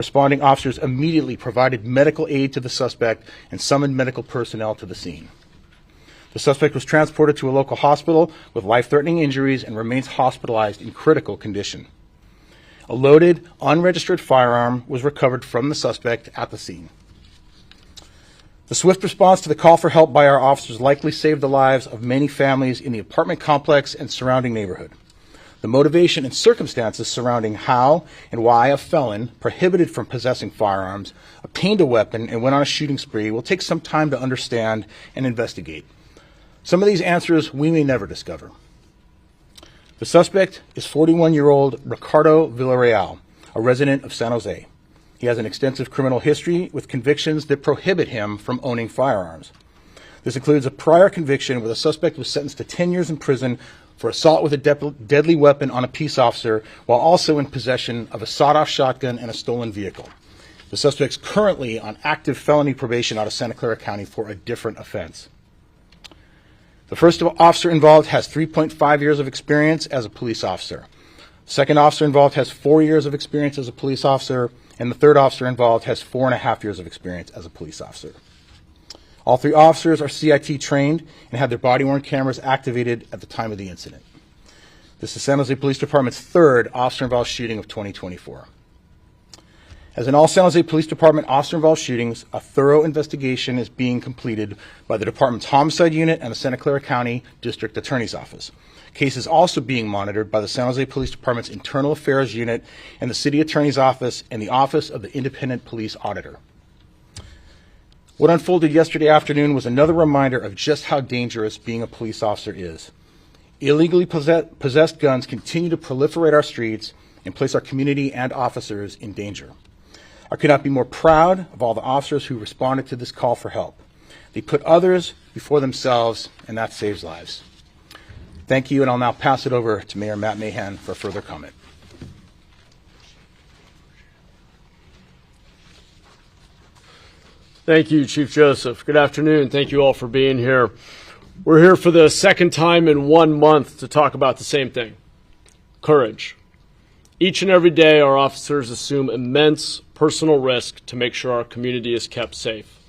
Responding officers immediately provided medical aid to the suspect and summoned medical personnel to the scene. The suspect was transported to a local hospital with life-threatening injuries and remains hospitalized in critical condition. A loaded, unregistered firearm was recovered from the suspect at the scene. The swift response to the call for help by our officers likely saved the lives of many families in the apartment complex and surrounding neighborhood. The motivation and circumstances surrounding how and why a felon prohibited from possessing firearms obtained a weapon and went on a shooting spree will take some time to understand and investigate. Some of these answers we may never discover. The suspect is 41-year-old Ricardo Villarreal, a resident of San Jose. He has an extensive criminal history with convictions that prohibit him from owning firearms. This includes a prior conviction where the suspect was sentenced to 10 years in prison for assault with a deadly weapon on a peace officer while also in possession of a sawed-off shotgun and a stolen vehicle. The suspect's currently on active felony probation out of Santa Clara County for a different offense. The first officer involved has 3.5 years of experience as a police officer. The second officer involved has 4 years of experience as a police officer, and the third officer involved has 4.5 years of experience as a police officer. All three officers are CIT trained and had their body-worn cameras activated at the time of the incident. This is San Jose Police Department's third officer-involved shooting of 2024. As in all San Jose Police Department officer-involved shootings, a thorough investigation is being completed by the department's homicide unit and the Santa Clara County District Attorney's Office. Cases also being monitored by the San Jose Police Department's Internal Affairs Unit and the City Attorney's Office and the Office of the Independent Police Auditor. What unfolded yesterday afternoon was another reminder of just how dangerous being a police officer is. Illegally possessed guns continue to proliferate our streets and place our community and officers in danger. I could not be more proud of all the officers who responded to this call for help. They put others before themselves, and that saves lives. Thank you, and I'll now pass it over to Mayor Matt Mahan for further comment. Thank you, Chief Joseph. Good afternoon. Thank you all for being here. We're here for the second time in 1 month to talk about the same thing, courage. Each and every day, our officers assume immense personal risk to make sure our community is kept safe.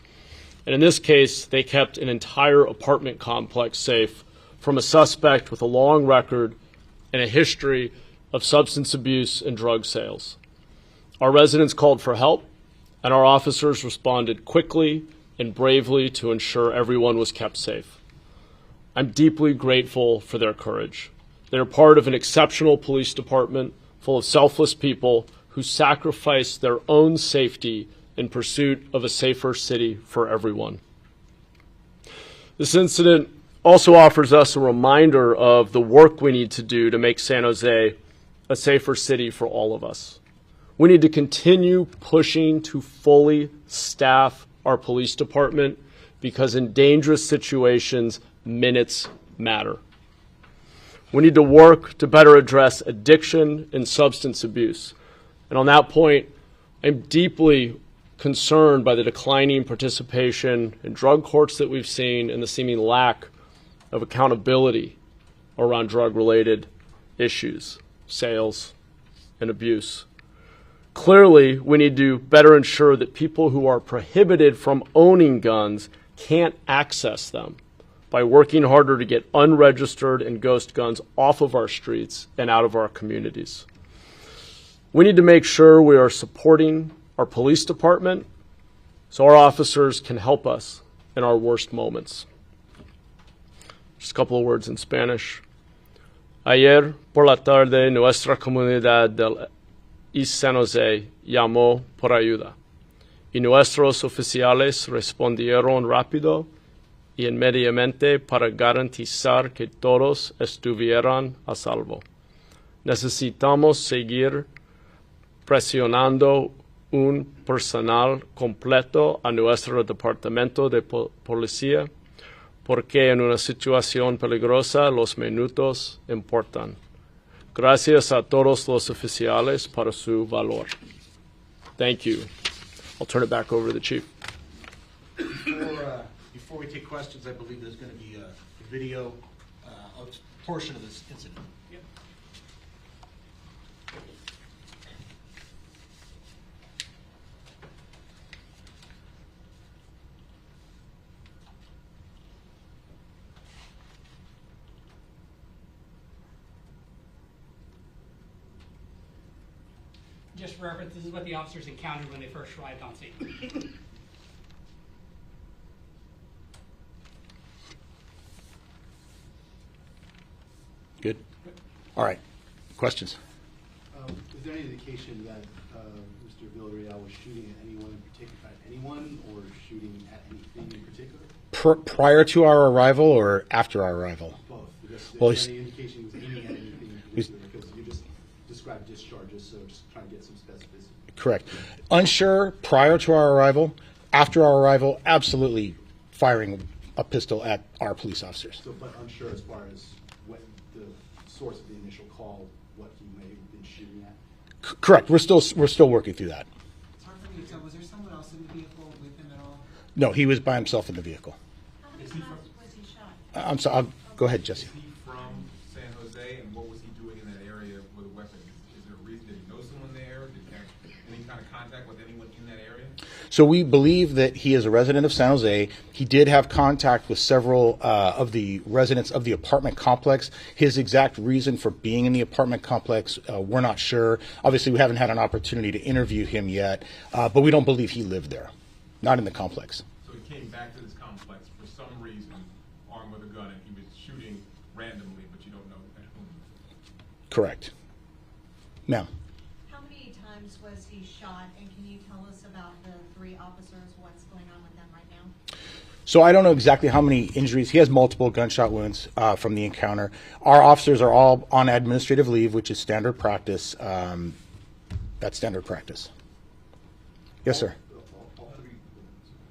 And in this case, they kept an entire apartment complex safe from a suspect with a long record and a history of substance abuse and drug sales. Our residents called for help, and our officers responded quickly and bravely to ensure everyone was kept safe. I'm deeply grateful for their courage. They're part of an exceptional police department full of selfless people who sacrifice their own safety in pursuit of a safer city for everyone. This incident also offers us a reminder of the work we need to do to make San Jose a safer city for all of us. We need to continue pushing to fully staff our police department because in dangerous situations, minutes matter. We need to work to better address addiction and substance abuse. And on that point, I'm deeply concerned by the declining participation in drug courts that we've seen and the seeming lack of accountability around drug-related issues, sales, and abuse. Clearly, we need to better ensure that people who are prohibited from owning guns can't access them by working harder to get unregistered and ghost guns off of our streets and out of our communities. We need to make sure we are supporting our police department so our officers can help us in our worst moments. Just a couple of words in Spanish. Ayer por la tarde, nuestra comunidad del East San Jose llamó por ayuda, y nuestros oficiales respondieron rápido y inmediatamente para garantizar que todos estuvieran a salvo. Necesitamos seguir presionando un personal completo a nuestro departamento de policía porque en una situación peligrosa los minutos importan. Gracias a todos los oficiales para su valor. Thank you. I'll turn it back over to the Chief. Before we take questions, I believe there's going to be a video of a portion of this incident. Yep. just for reference, this is what the officers encountered when they first arrived on scene. Good. All right. Questions? Is there any indication that Mr. Villarreal was shooting at anyone in particular, or shooting at anything in particular? Prior to our arrival or after our arrival? Both. Well, Is there any indication he was aiming at anything in particular? Because you just described discharges, so just trying to get some specificity. Correct. Unsure prior to our arrival. After our arrival, absolutely firing a pistol at our police officers. So, but unsure as far as what the source of the initial call, what he may have been shooting at? Correct. We're still working through that. It's hard for me to tell. Was there someone else in the vehicle with him at all? No, he was by himself in the vehicle. How many times was he shot? I'm sorry. Go ahead, Jesse. Is he from San Jose, and what was he doing in that area with a weapon? Is there a reason, did he know someone there? Did he have any kind of contact with anyone in that area? So we believe that he is a resident of San Jose. He did have contact with several of the residents of the apartment complex. His exact reason for being in the apartment complex, we're not sure. Obviously, we haven't had an opportunity to interview him yet, but we don't believe he lived there, not in the complex. So he came back to this complex for some reason, armed with a gun, and he was shooting randomly, but you don't know at whom. Correct. Ma'am. How many times was he shot, and can you tell us about the 3 officers, what's going on with them right now? So I don't know exactly how many injuries. He has multiple gunshot wounds from the encounter. Our officers are all on administrative leave, which is standard practice. That's standard practice. Yes, sir.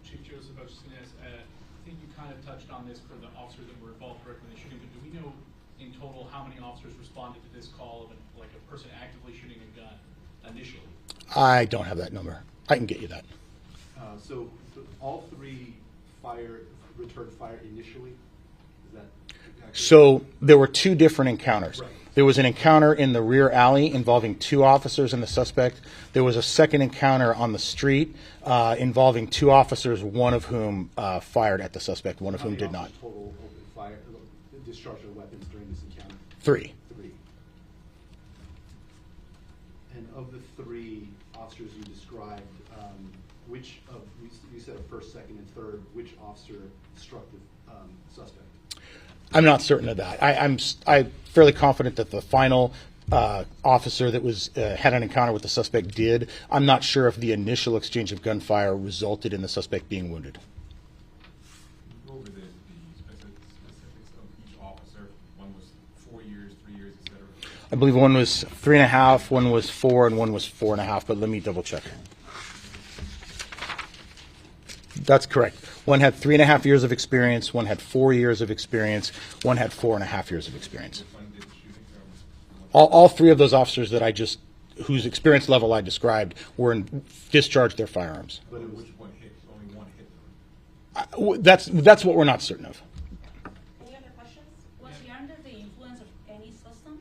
Chief Joseph, I was just going to ask, I think you kind of touched on this for the officers that were involved directly in the shooting, but do we know in total how many officers responded to this call of like a person actively shooting a gun initially? I don't have that number. I can get you that. So all 3 returned fire initially? Is that accurate? So there were 2 different encounters. Right. There was an encounter in the rear alley involving 2 officers and the suspect. There was a second encounter on the street involving 2 officers, one of whom fired at the suspect, one of How whom many did not. officers total opened fire, discharged their weapons during this encounter? 3. 3. And of the 3 officers you described, which of, you said a first, second, and third, which officer struck the suspect? I'm not certain of that. I'm fairly confident that the final officer that was had an encounter with the suspect did. I'm not sure if the initial exchange of gunfire resulted in the suspect being wounded. Go over the specifics of each officer. One was 4 years, 3 years, et cetera. I believe one was 3.5, one was 4, and one was 4.5. But let me double check. That's correct. One had 3.5 years of experience. One had 4 years of experience. One had 4.5 years of experience. Which one did the shooting? All 3 of those officers that whose experience level I described, discharged their firearms. But it was, Which one hit? Only one hit them. That's what we're not certain of. Any other questions? Was he under the influence of any substance?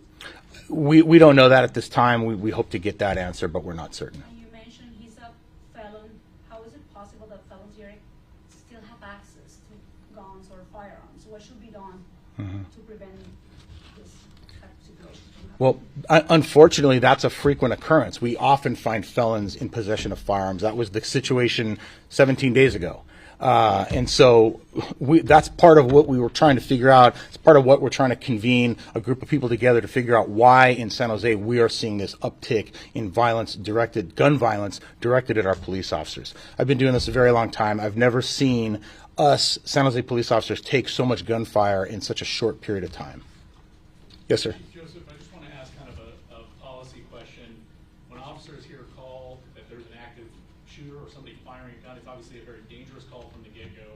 We don't know that at this time. We hope to get that answer, but we're not certain. And you mentioned he's a felon. How is it possible that felons here still have access to guns or firearms? What should be done to prevent this type of situation from happening? Well, unfortunately, that's a frequent occurrence. We often find felons in possession of firearms. That was the situation 17 days ago. And so that's part of what we were trying to figure out. It's part of what we're trying to convene a group of people together to figure out why in San Jose we are seeing this uptick in gun violence directed at our police officers. I've been doing this a very long time. I've never seen us, San Jose police officers, take so much gunfire in such a short period of time. Yes, sir. Chief Joseph, I just want to ask kind of a policy question. When officers hear a call that there's an active shooter or somebody firing a gun, it's obviously a very dangerous call from the get-go.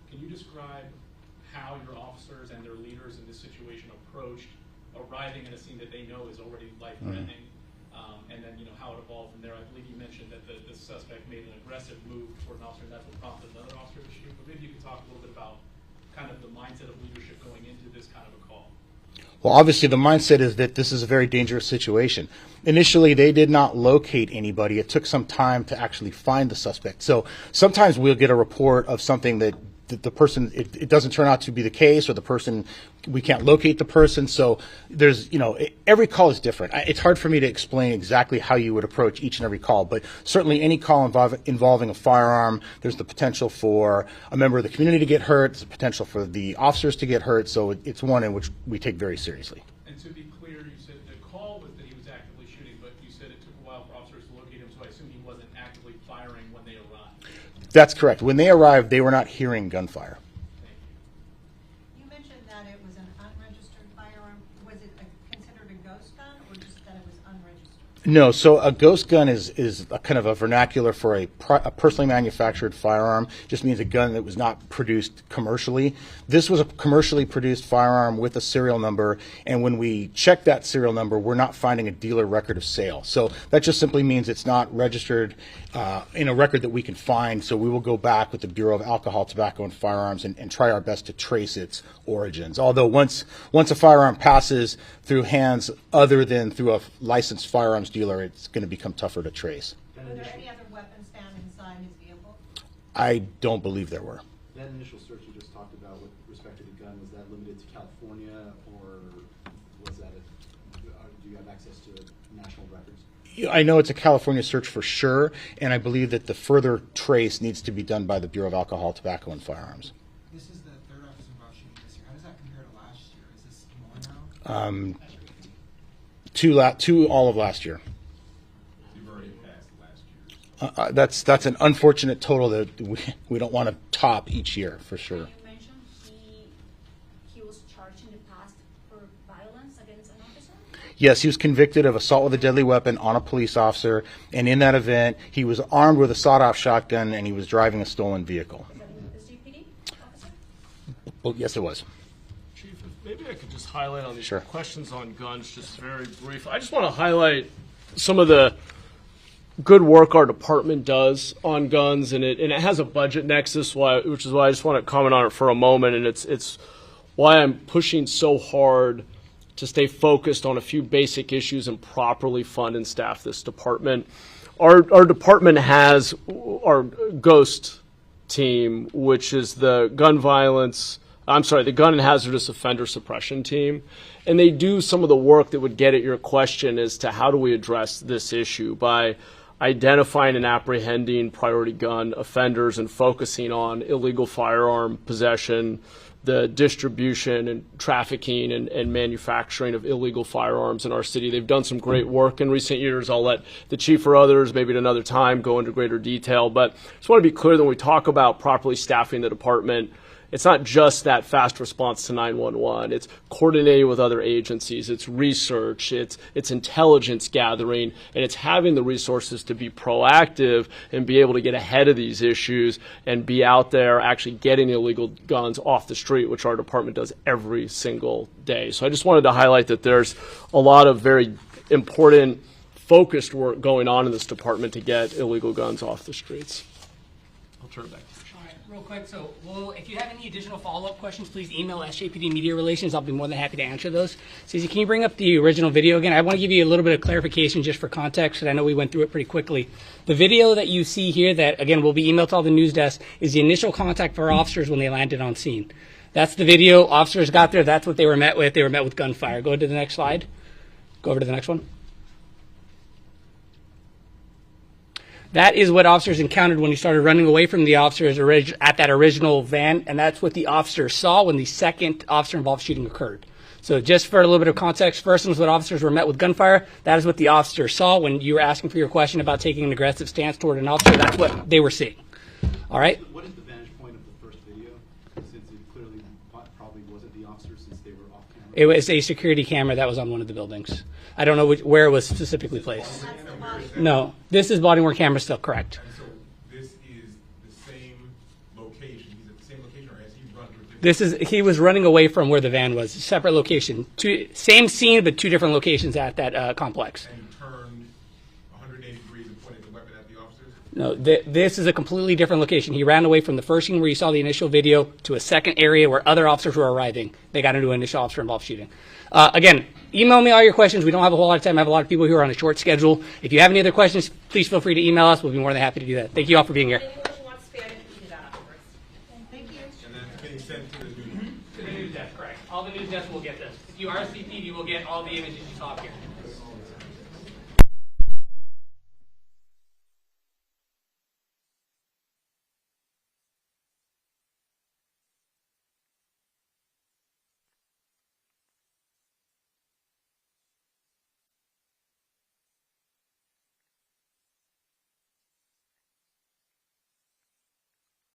Can you describe how your officers and their leaders in this situation approached arriving at a scene that they know is already life-threatening, and then how it evolved from there? I believe you mentioned that the suspect made an aggressive move toward an officer, and that's what prompted another officer to shoot. But maybe you could talk a little bit about kind of the mindset of leadership going into this kind of a call. Well, obviously, the mindset is that this is a very dangerous situation. Initially, they did not locate anybody. It took some time to actually find the suspect. So sometimes we'll get a report of something that the person, it doesn't turn out to be the case, or the person, we can't locate the person. So there's, every call is different. It's hard for me to explain exactly how you would approach each and every call, but certainly any call involving a firearm, there's the potential for a member of the community to get hurt, there's the potential for the officers to get hurt, so it's one in which we take very seriously. And to be clear, you said the call was that he was actively shooting, but you said it took a while for officers to locate him, so I assume he wasn't actively firing when they arrived. That's correct. When they arrived, they were not hearing gunfire. Thank you. You mentioned that it was an unregistered firearm. Was it considered a ghost gun, or just that it was unregistered? No, so a ghost gun is a kind of a vernacular for a personally manufactured firearm. Just means a gun that was not produced commercially. This was a commercially produced firearm with a serial number, and when we check that serial number, we're not finding a dealer record of sale. So that just simply means it's not registered in a record that we can find. So we will go back with the Bureau of Alcohol, Tobacco, and Firearms and try our best to trace its origins. Although once a firearm passes through hands other than through a licensed firearms dealer, it's going to become tougher to trace. Were there any other weapons found inside his vehicle? I don't believe there were. That initial search you just talked about with respect to the gun, was that limited to California, or was that, do you have access to national records? I know it's a California search for sure, and I believe that the further trace needs to be done by the Bureau of Alcohol, Tobacco, and Firearms. This is the third officer involved shooting this year. How does that compare to last year? Is this more now? Two all of last year. You've already passed last year. That's an unfortunate total that we don't want to top each year, for sure. You mentioned he was charged in the past for violence against an officer? Yes, he was convicted of assault with a deadly weapon on a police officer, and in that event, he was armed with a sawed-off shotgun, and he was driving a stolen vehicle. Was that in the CPD officer? Well, yes, it was. Chief, if maybe I could just highlight on these Sure. questions on guns, just very brief. I just want to highlight some of the good work our department does on guns, and it has a budget nexus, which is why I just want to comment on it for a moment, and it's why I'm pushing so hard to stay focused on a few basic issues and properly fund and staff this department. Our department has our GHOST team, which is the the gun and hazardous offender suppression team. And they do some of the work that would get at your question as to how do we address this issue by identifying and apprehending priority gun offenders and focusing on illegal firearm possession, the distribution and trafficking and manufacturing of illegal firearms in our city. They've done some great work in recent years. I'll let the chief or others, maybe at another time, go into greater detail. But I just want to be clear that when we talk about properly staffing the department, it's not just that fast response to 911. It's coordinating with other agencies. It's research. It's intelligence gathering. And it's having the resources to be proactive and be able to get ahead of these issues and be out there actually getting illegal guns off the street, which our department does every single day. So I just wanted to highlight that there's a lot of very important, focused work going on in this department to get illegal guns off the streets. I'll turn it back to you. All right, real quick, so if you have any additional follow-up questions, please email SJPD Media Relations. I'll be more than happy to answer those. Susie, can you bring up the original video again? I want to give you a little bit of clarification just for context, because I know we went through it pretty quickly. The video that you see here that, again, will be emailed to all the news desks is the initial contact for officers when they landed on scene. That's the video. Officers got there. That's what they were met with. They were met with gunfire. Go to the next slide. Go over to the next one. That is what officers encountered when he started running away from the officers at that original van, and that's what the officers saw when the second officer-involved shooting occurred. So just for a little bit of context, first was what officers were met with gunfire. That is what the officers saw when you were asking for your question about taking an aggressive stance toward an officer. That's what they were seeing. All right? What is the vantage point of the first video, since it clearly probably wasn't the officer since they were off camera? It was a security camera that was on one of the buildings. I don't know where it was specifically placed. That's the body. No, this is body-worn camera still, correct. And so this is the same location, he's at the same location, or has he run to a different? He was running away from where the van was, separate location. Same scene, but two different locations at that complex. And he turned 180 degrees and pointed the weapon at the officers? No, this is a completely different location. He ran away from the first scene where you saw the initial video to a second area where other officers were arriving. They got into an initial officer-involved shooting. Again, email me all your questions. We don't have a whole lot of time. I have a lot of people who are on a short schedule. If you have any other questions, please feel free to email us. We'll be more than happy to do that. Thank you all for being here. Thank you. all the news desk will get this. If you RSVP'd, you will get all the images you saw up here.